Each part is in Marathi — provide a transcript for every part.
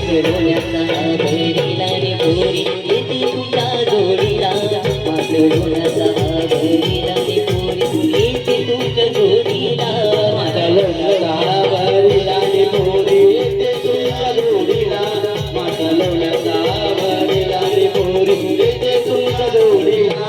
मासळोण्याचा भरीला रे पोरी येते तुझ्या जोडीला मासळोण्याचा भरीला रे पोरी येते तुझ्या जोडीला मासळोण्याचा भरीला रे पोरी येते तुझ्या जोडीला मासळोण्याचा भरीला रे पोरी येते तुझ्या जोडीला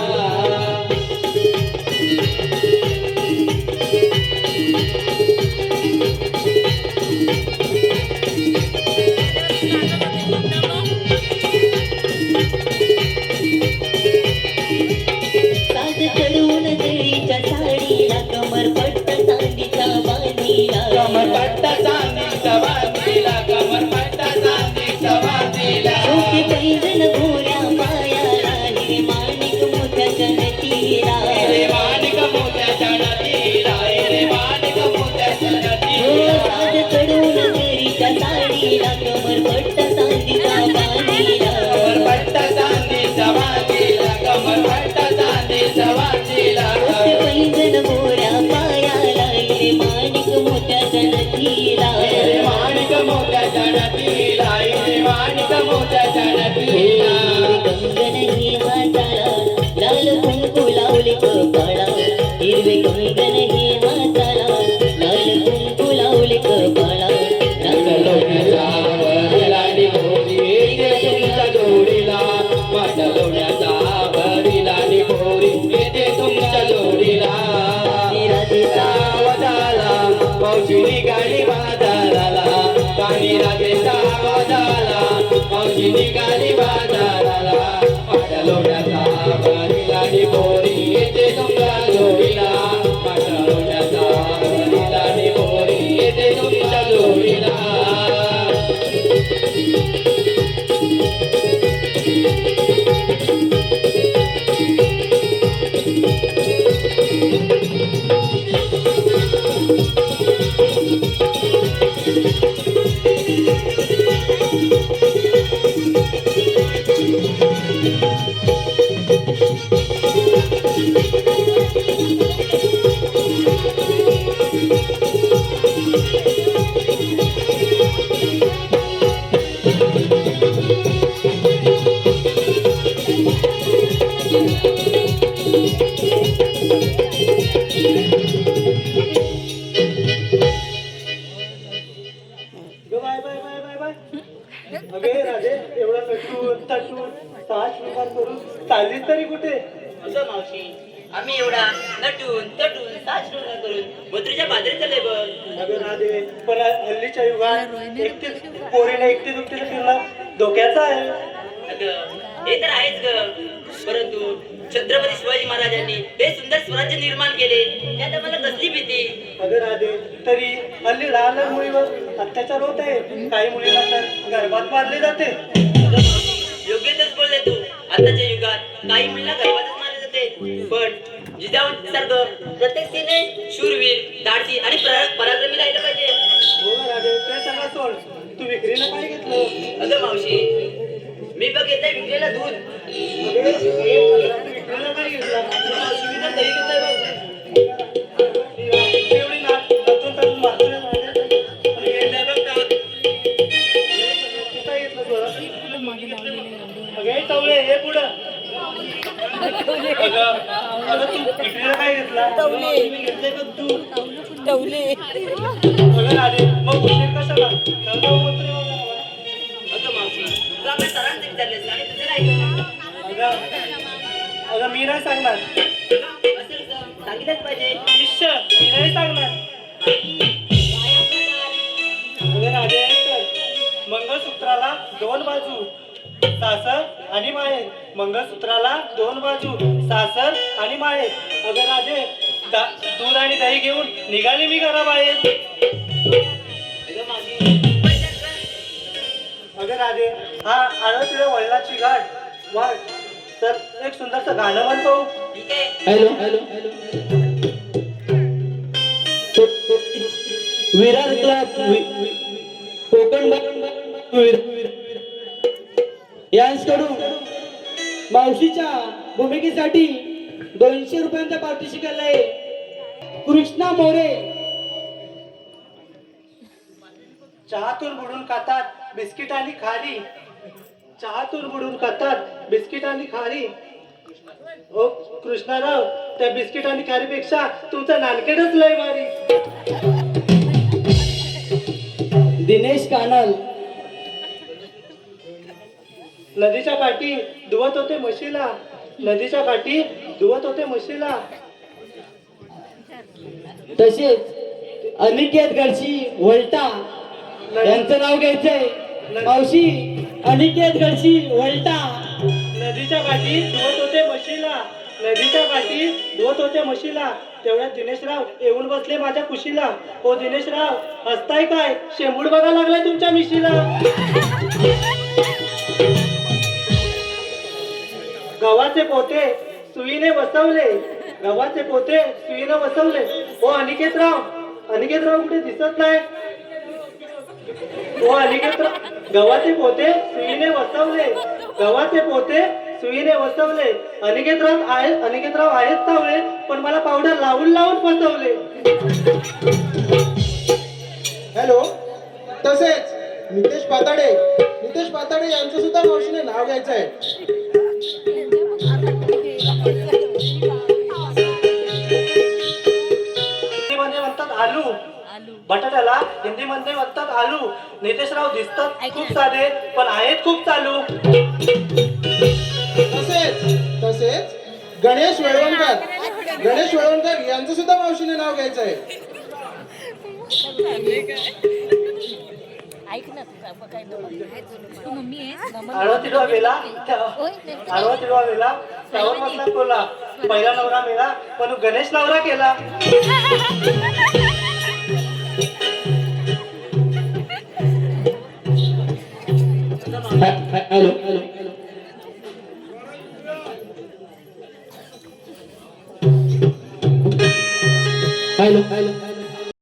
कमरपट्टा चांदीचा बांधीला कमरपट्टा चांदीचा बांधीला छोटे पैंजण घोड्या पायाला हिरे माणिक मोत्याच्या नथीला रे माणिक मोत्याच्या नथीला रे माणिक मोत्याच्या नथीला साज चढून दरीच्या साडीला कमरपट्टा चांदीचा बांधीला कमरपट्टा चांदीचा बांधीला कमरपट्टा चांदीचा बांधीला छोटे पैंजण घोड्या पायाला हिरे माणिक मोत्याच्या नथीला रे माणिक मोत्याच्या नथीला रे माणिक मोत्याच्या नथीला कंगन ही हाताला लाल कुंकू लावले कपाळा हिरवे कंगन ही हाताला लाल कुंकू लावले कपाळा मासळोण्याचा भरीला रे पोरी येते तुमच्या जोडीला मासळोण्याचा भरीला रे पोरी येते तुमच्या जोडीला मावशीनी गाडी बाजाराला पाणी राजेचा आवाज आला मावशीनी गाडी बाजाराला मासळोण्याचा भरीला रे पोरी येते तुमच्या जोडीला मासळोण्याचा भरीला रे पोरी येते तुमच्या जोडीला अगे राजे एवढा नटून तटून साज शृंगार करून चालली तरी कुठे असं मावशी आम्ही एवढा नटून तटून साज शृंगार करून मथुरेच्या बाजारी चालले बघ अगं राधे पण हल्लीच्या युगात एकटीच पोरीने एकटीच उकटीचं फिरणं धोक्याचं आहे अगं हे तर आहेच ग परंतु छत्रपती शिवाजी महाराजांनी ते सुंदर स्वराज्य निर्माण केले त्यात आम्हाला कसली भीती अगं राधे तरी हल्ली लहान लहान मुलीवर अत्याचार होत आहे काही मुलींना तर गर्भात मारले जाते योग्य तर बोलले तू आताच्या युगात काही मुलींना गर्भातच मारले जाते पण जिजाऊ सारखं प्रत्येक स्त्रीने शूरवीर धाडसी आणि पराक्रमी राहिलं पाहिजे हो ना राधे ते सगळं सोड तू विक्रीला काय घेतलं अगं मावशी मी बघ येते विकलेलं दूध विक्रीला काय घेतलं मावशी मी तर दही घेतलंय बघ एवढी नाचून टाकून मारतोय टवले हे पुढं अगं तू विक्रीला काय घेतला मी घेतले बघ तू टवले अगं राधे मग उशीर कशाला अगं मावशी तू आपल्या सरांचे विचारलेस आणि तुझं नाही अगं मी नाही सांगणार असेल सांगितलंच पाहिजे निश्चय मी नाही सांगणार अगं राधे मंगळसूत्राला दोन बाजू सासर आणि माहेर मंगळसूत्राला दोन बाजू सासर आणि माहेर अगं राधे दूध आणि दही घेऊन निघाली मी घराबाहेर अगं राधे हा आळतीला वडिलाची गाठ वाट तर एक सुंदरसं गाणं म्हणतो ठीक आहे hello hello hello Virar club Konkan यांकडून मावशीच्या भूमिकेसाठी 200 रुपयांचा पारितोषिक केलंय कृष्णा मोरे. चहातून बुडून खातात बिस्किट आणि खारी. चहातून बुडून खातात बिस्किट आणि खारी. ओ कृष्णाराव, त्या बिस्किट आणि खारीपेक्षा तुमचं नानकेडच लय भारी. दिनेश कानल. नदीच्या काठी धुवत होते म्हशीला. नदीच्या काठी धुवत होते म्हशीला. तसेच अनिकेत गडशी वलटा यांचं नाव घ्यायचंय. मावशी, अनिकेत गडशी वलटा. नदीच्या काठी धुवत होते म्हशीला. नदीच्या काठी धुवत होते म्हशीला. तेवढ्यात दिनेशराव येऊन बसले माझ्या कुशीला. ओ दिनेशराव, हसताय काय? शेंबूड बघा लागलाय तुमच्या मिशीला. गव्हाचे पोते सुईने बसवले. गव्हाचे पोते सुईने बसवले. ओ अनिकेतराव, अनिकेतराव कुठे दिसत नाही. ओ अनिकेतराव, गव्हाचे पोते सुईने बसवले. गव्हाचे पोते सुईने बसवले. अनिकेतराव आहेत चावले, पण मला पावडर लावून लावून फसवले. हॅलो. तसेच नितेश पाताडे यांचं सुद्धा मावशीने नाव घ्यायचं आहे. हिंदीमध्ये म्हणतात आलू. बटाट्याला हिंदीमध्ये म्हणतात आलू. नितेशराव दिसतात खूप साधे, पण आहेत खूप चालू. तसेच गणेश वळवणकर यांचं सुद्धा मावशीने नाव घ्यायचं आहे. ऐक ना तू मम्मी आहे आडवा तिडवा वेला त्यावर बसला कोला. पहिला नवरा मेला, पण गणेश नवरा केला. हॅलो. हॅलो.